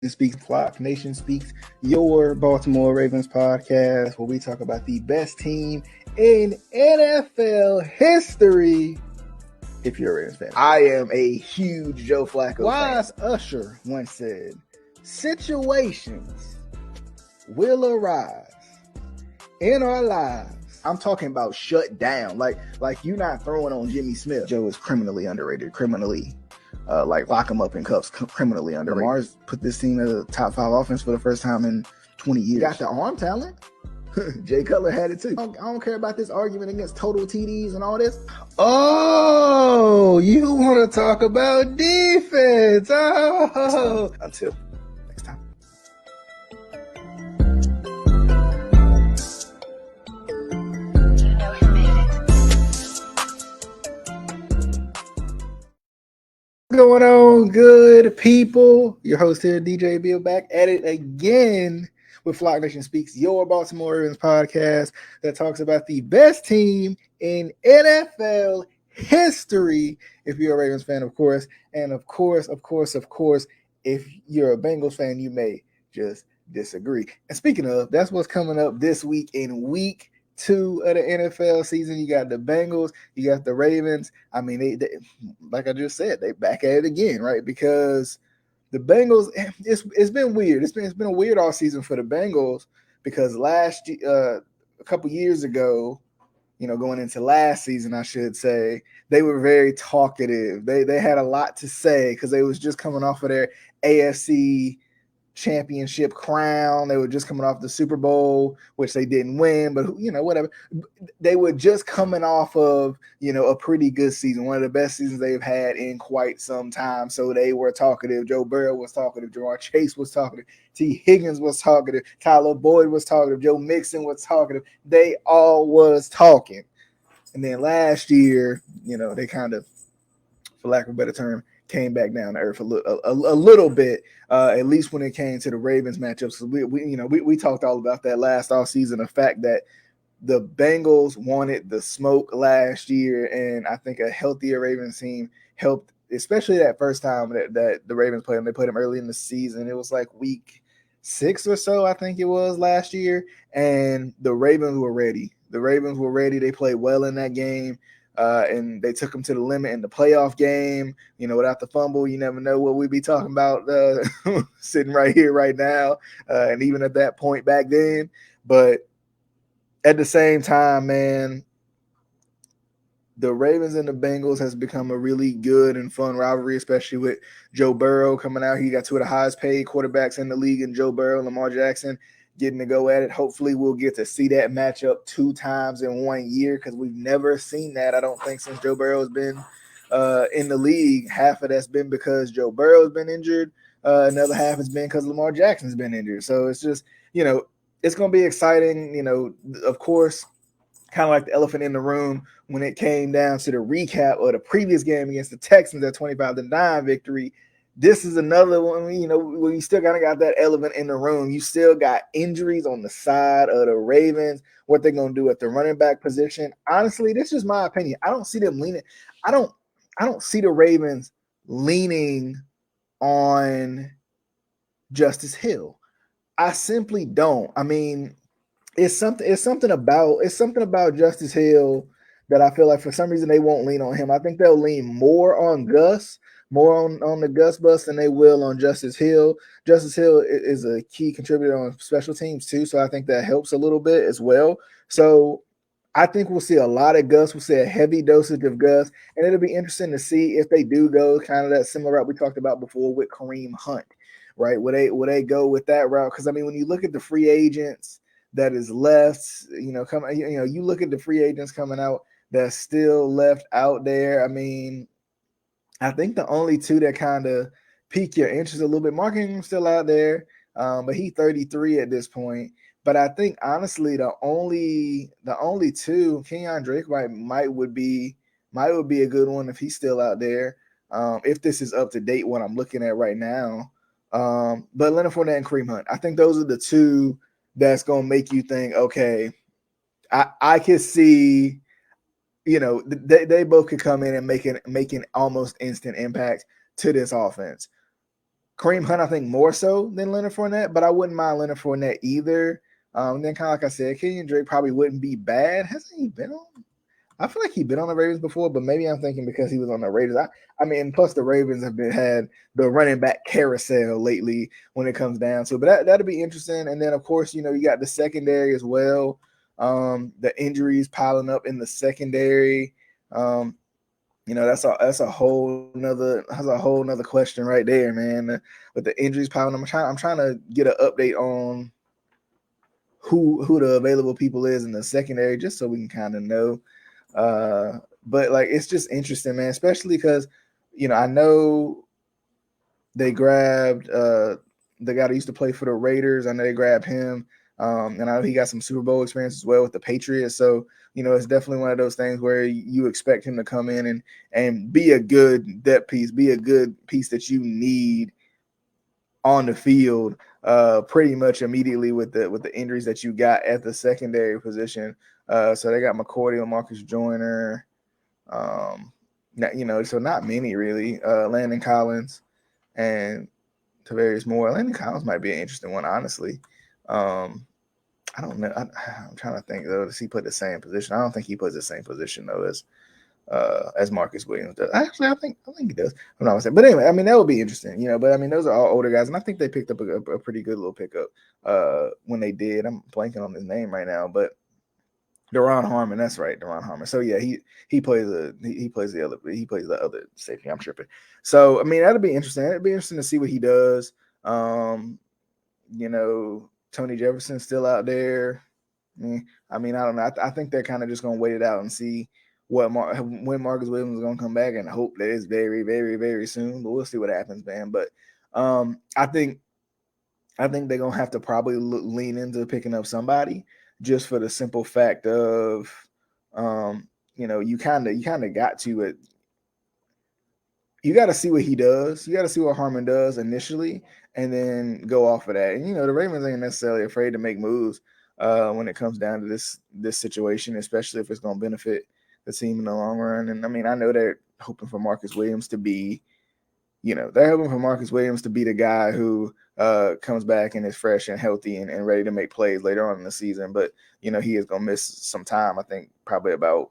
Speaks Flock Nation Speaks, your Baltimore Ravens podcast, where we talk about the best team in NFL history. If you're a Ravens fan, I am a huge Joe Flacco Wise fan. Usher once said, "Situations will arise in our lives." I'm talking about shut down. Like you're not throwing on Jimmy Smith. Joe is criminally underrated. Lock him up in cuffs, criminally underrated. Lamar's put this team as a top 5 offense for the first time in 20 years. Got the arm talent. Jay Cutler had it too. I don't care about this argument against total TDs and all this. Oh, you want to talk about defense? Oh, until next time. What's going on, good people? Your host here, DJ Bill, back at it again with Flock Nation Speaks, your Baltimore Ravens podcast that talks about the best team in NFL history. If you're a Ravens fan, of course, and of course, if you're a Bengals fan, you may just disagree. And speaking of, that's what's coming up this week in week 2 of the NFL season. You got the Bengals, you got the Ravens. I mean, they like I just said, they back at it again, right? Because the Bengals, it's been weird. It's been a weird all season for the Bengals because a couple years ago, going into last season, I should say, they were very talkative. They had a lot to say because they was just coming off of their AFC championship crown. They were just coming off the Super Bowl, which they didn't win, but whatever. They were just coming off of, a pretty good season, one of the best seasons they've had in quite some time. So they were talkative. Joe Burrow was talkative. Jamar Chase was talkative. T. Higgins was talkative. Tyler Boyd was talkative. Joe Mixon was talkative. They all was talking. And then last year, they kind of, for lack of a better term, came back down to earth a little bit, at least when it came to the Ravens matchups. So we talked all about that last offseason, the fact that the Bengals wanted the smoke last year, and I think a healthier Ravens team helped, especially that first time that the Ravens played them. They played them early in the season. It was like week 6 or so, I think it was last year, and the Ravens were ready. They played well in that game. And they took them to the limit in the playoff game. Without the fumble, you never know what we'd be talking about sitting right here, right now, and even at that point back then. But at the same time, man, the Ravens and the Bengals has become a really good and fun rivalry, especially with Joe Burrow coming out. He got 2 of the highest paid quarterbacks in the league, and Joe Burrow and Lamar Jackson getting to go at it. Hopefully we'll get to see that matchup 2 times in 1 year because we've never seen that, I don't think, since Joe Burrow has been in the league. Half of that's been because Joe Burrow has been injured. Another half has been because Lamar Jackson's been injured. So it's just, it's going to be exciting. Of course, kind of like the elephant in the room when it came down to the recap of the previous game against the Texans, that 25-9 victory. This is another one, where you still kind of got that elephant in the room. You still got injuries on the side of the Ravens, what they're going to do at the running back position. Honestly, this is my opinion. I don't see them leaning. I don't see the Ravens leaning on Justice Hill. I simply don't. I mean, it's something about Justice Hill that I feel like for some reason they won't lean on him. I think they'll lean more on Gus, more on the Gus bus than they will on Justice Hill. Justice Hill is a key contributor on special teams too, so I think that helps a little bit as well. So I think we'll see a lot of Gus. We'll see a heavy dosage of Gus, and it'll be interesting to see if they do go kind of that similar route we talked about before with Kareem Hunt, right? Will they go with that route? Because I mean, when you look at the free agents that is left, you look at the free agents coming out that's still left out there. I mean, I think the only 2 that kind of pique your interest a little bit, Mark Ingram's still out there, but he's 33 at this point. But I think honestly, the only 2, Kenyon Drake would be a good one if he's still out there. If this is up to date, what I'm looking at right now. But Leonard Fournette and Kareem Hunt, I think those are the 2 that's going to make you think, okay, I could see, they both could come in and make an almost instant impact to this offense. Kareem Hunt, I think more so than Leonard Fournette, but I wouldn't mind Leonard Fournette either. Then kind of like I said, Kenyon Drake probably wouldn't be bad. Hasn't he been on? I feel like he's been on the Ravens before, but maybe I'm thinking because he was on the Raiders. I mean, plus the Ravens have had the running back carousel lately when it comes down to it. But that'll be interesting. And then of course, you got the secondary as well. The injuries piling up in the secondary. That's a whole nother question right there, man. With the injuries piling up, I'm trying to get an update on who the available people is in the secondary, just so we can kind of know. But like it's just interesting, man, especially because I know they grabbed the guy that used to play for the Raiders. I know they grabbed him. And I know he got some Super Bowl experience as well with the Patriots. So, it's definitely one of those things where you expect him to come in and be a good depth piece, be a good piece that you need on the field pretty much immediately with the injuries that you got at the secondary position. So they got McCourty and Marcus Joyner. So not many really. Landon Collins and Tavarius Moore. Landon Collins might be an interesting one, honestly. I don't know. I'm trying to think though. Does he put the same position? I don't think he puts the same position though as Marcus Williams does. Actually, I think he does. I'm not saying, but anyway, I mean that would be interesting, But I mean, those are all older guys, and I think they picked up a pretty good little pickup when they did. I'm blanking on his name right now, but Deron Harmon. That's right, Deron Harmon. So yeah, he plays the other safety. I'm tripping. So I mean, that'll be interesting. It'd be interesting to see what he does. Tony Jefferson's still out there. I mean, I don't know. I think they're kind of just gonna wait it out and see when Marcus Williams is gonna come back, and hope that it's very, very, very soon. But we'll see what happens, man. But I think they're gonna have to probably lean into picking up somebody just for the simple fact of, you kind of got to it. You got to see what he does. You got to see what Harmon does initially, and then go off of that. And the Ravens ain't necessarily afraid to make moves when it comes down to this situation, especially if it's going to benefit the team in the long run. And I mean, I know they're hoping for Marcus Williams to be, the guy who comes back and is fresh and healthy and ready to make plays later on in the season. But he is going to miss some time. I think probably about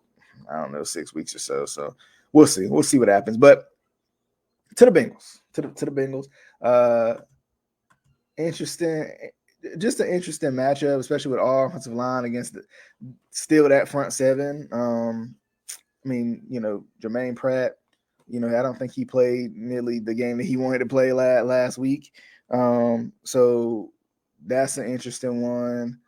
6 weeks or so. So we'll see. We'll see what happens. But to the Bengals. Interesting, just an interesting matchup, especially with our offensive line against still that front seven. I mean, Jermaine Pratt, I don't think he played nearly the game that he wanted to play last week. So that's an interesting one.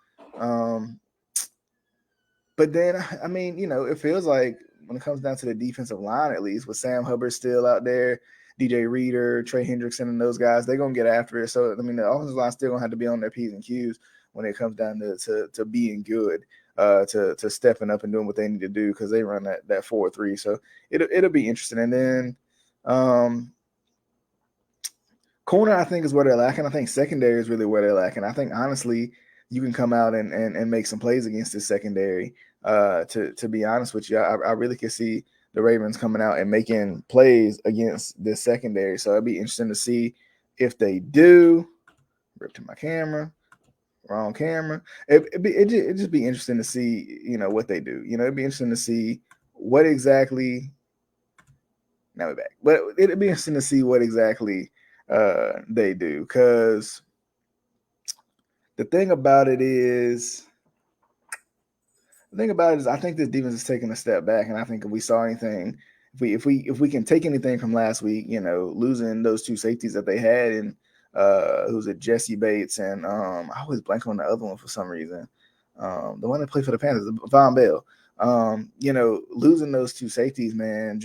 But then, I mean, it feels like when it comes down to the defensive line, at least with Sam Hubbard still out there, DJ Reader, Trey Hendrickson, and those guys, they're going to get after it. So, I mean, the offensive line still going to have to be on their P's and Q's when it comes down to being good, to stepping up and doing what they need to do because they run that 4-3. So, it'll be interesting. And then corner, I think, is where they're lacking. I think secondary is really where they're lacking. I think, honestly, you can come out and make some plays against this secondary. To be honest with you, I really could see the Ravens coming out and making plays against this secondary. So it'd be interesting to see if they do. Rip to my camera, wrong camera. It'd just be interesting to see, what they do. It'd be interesting to see what exactly. Now we're back, but it'd be interesting to see what exactly they do, because the thing about it is, I think this defense is taking a step back, and I think if we saw anything, if we can take anything from last week, losing those two safeties that they had, and who's it, Jesse Bates, and I always blank on the other one for some reason, the one that played for the Panthers, Von Bell. Losing those two safeties, man,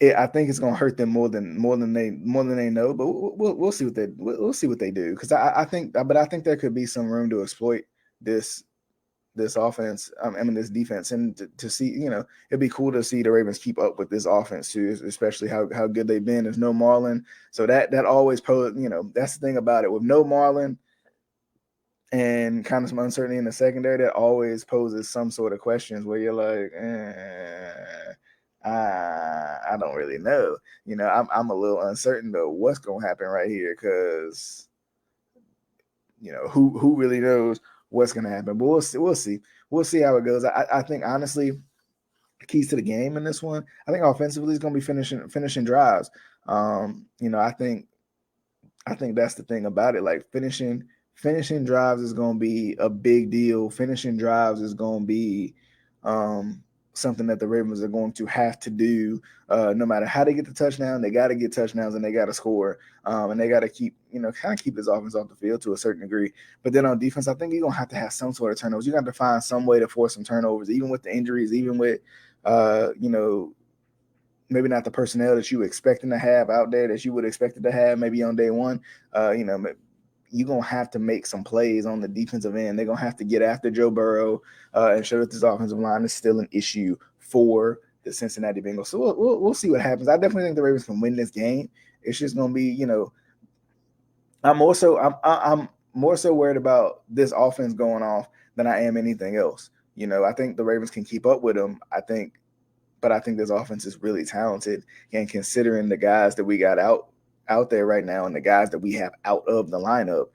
I think it's going to hurt them more than they know. But we'll see what they do, because I think there could be some room to exploit this offense. This defense, and to see, it'd be cool to see the Ravens keep up with this offense too, especially how good they've been. There's no Marlon, so that always poses, that's the thing about it with no Marlon and kind of some uncertainty in the secondary. That always poses some sort of questions where you're like, I don't really know. I'm a little uncertain of what's gonna happen right here because who really knows what's gonna happen. But we'll see. We'll see how it goes. I think honestly, keys to the game in this one, I think offensively is gonna be finishing drives. I think that's the thing about it. Like finishing drives is going to be a big deal. Finishing drives is going to be something that the Ravens are going to have to do. No matter how they get the touchdown, they got to get touchdowns and they got to score. And they got to keep, kind of keep this offense off the field to a certain degree. But then on defense, I think you're going to have some sort of turnovers. You got to find some way to force some turnovers, even with the injuries, even with, maybe not the personnel that you expecting to have out there that you would expect it to have maybe on day one. You're going to have to make some plays on the defensive end. They're going to have to get after Joe Burrow and show that this offensive line is still an issue for the Cincinnati Bengals. So we'll see what happens. I definitely think the Ravens can win this game. It's just going to be, I'm more so worried about this offense going off than I am anything else. I think the Ravens can keep up with them. But I think this offense is really talented. And considering the guys that we got out there right now and the guys that we have out of the lineup,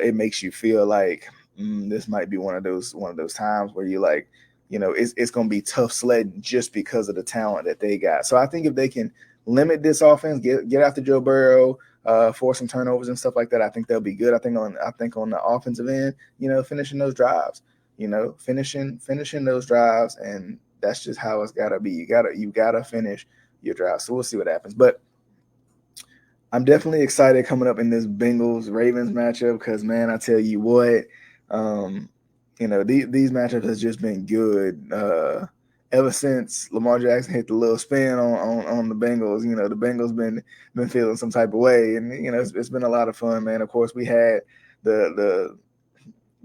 it makes you feel like this might be one of those times where you like, it's going to be tough sledding just because of the talent that they got. So I think if they can limit this offense, get after Joe Burrow, force some turnovers and stuff like that, I think they'll be good. I think on the offensive end, finishing those drives, finishing those drives, and that's just how it's gotta be. You gotta finish your drive. So we'll see what happens. But I'm definitely excited coming up in this Bengals Ravens matchup because man, I tell you what, these matchups has just been good. Ever since Lamar Jackson hit the little spin on the Bengals, the Bengals been feeling some type of way, and it's been a lot of fun, man. Of course, we had the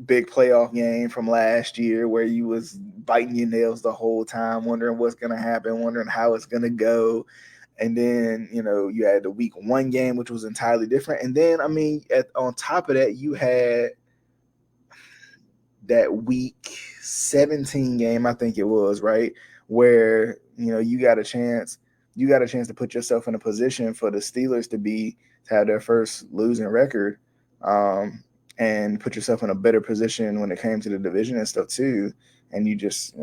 big playoff game from last year where you was biting your nails the whole time, wondering what's going to happen, wondering how it's going to go. And then, you had the week 1 game, which was entirely different. And then, on top of that, you had that week 17 game, I think it was, right? Where, you got a chance to put yourself in a position for the Steelers to have their first losing record. And put yourself in a better position when it came to the division and stuff too. And you just,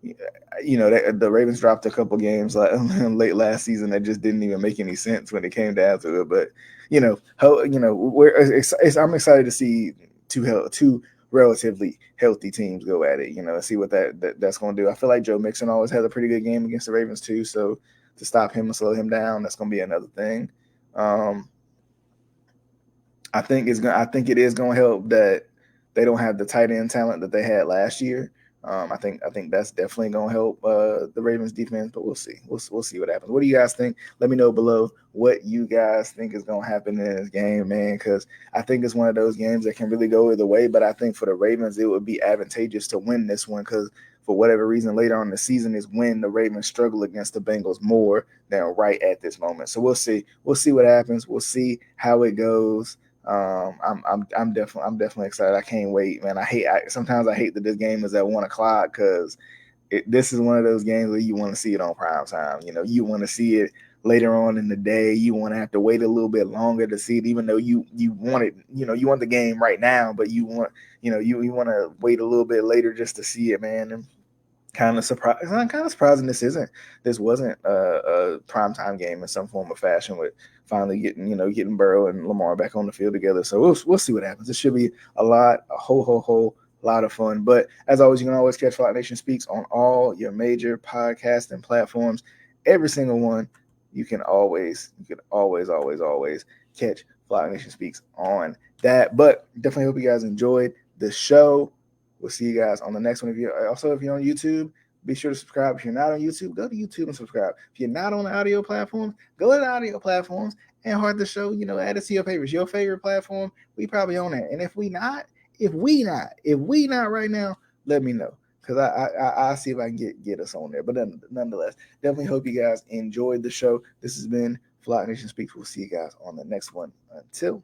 the Ravens dropped a couple games late last season that just didn't even make any sense when it came down to it. But I'm excited to see two relatively healthy teams go at it. See what that's going to do. I feel like Joe Mixon always has a pretty good game against the Ravens too. So to stop him and slow him down, that's going to be another thing. I think it is going to help that they don't have the tight end talent that they had last year. I think that's definitely going to help the Ravens defense, but we'll see. We'll see what happens. What do you guys think? Let me know below what you guys think is going to happen in this game, man, because I think it's one of those games that can really go either way, but I think for the Ravens, it would be advantageous to win this one because for whatever reason later on in the season is when the Ravens struggle against the Bengals more than right at this moment. So we'll see. We'll see what happens. We'll see how it goes. I'm definitely excited. I can't wait, man. Sometimes I hate that this game is at 1:00 because this is one of those games where you want to see it on prime time. You want to see it later on in the day. You want to have to wait a little bit longer to see it, even though you want it. You want the game right now, but you want you want to wait a little bit later just to see it, man. And kind of surprising this wasn't a primetime game in some form or fashion with finally getting Burrow and Lamar back on the field together. So we'll see what happens. It should be a whole lot of fun. But as always, you can always catch Flock Nation Speaks on all your major podcasting platforms. Every single one. You can always catch Flock Nation Speaks on that. But definitely hope you guys enjoyed the show. We'll see you guys on the next one. If you're on YouTube, be sure to subscribe. If you're not on YouTube, go to YouTube and subscribe. If you're not on the audio platforms, go to the audio platforms and heart the show. Add it to your favorites. Your favorite platform, we probably on that. And if we not right now, let me know because I'll see if I can get us on there. But nonetheless, definitely hope you guys enjoyed the show. This has been Flock Nation Speaks. We'll see you guys on the next one. Until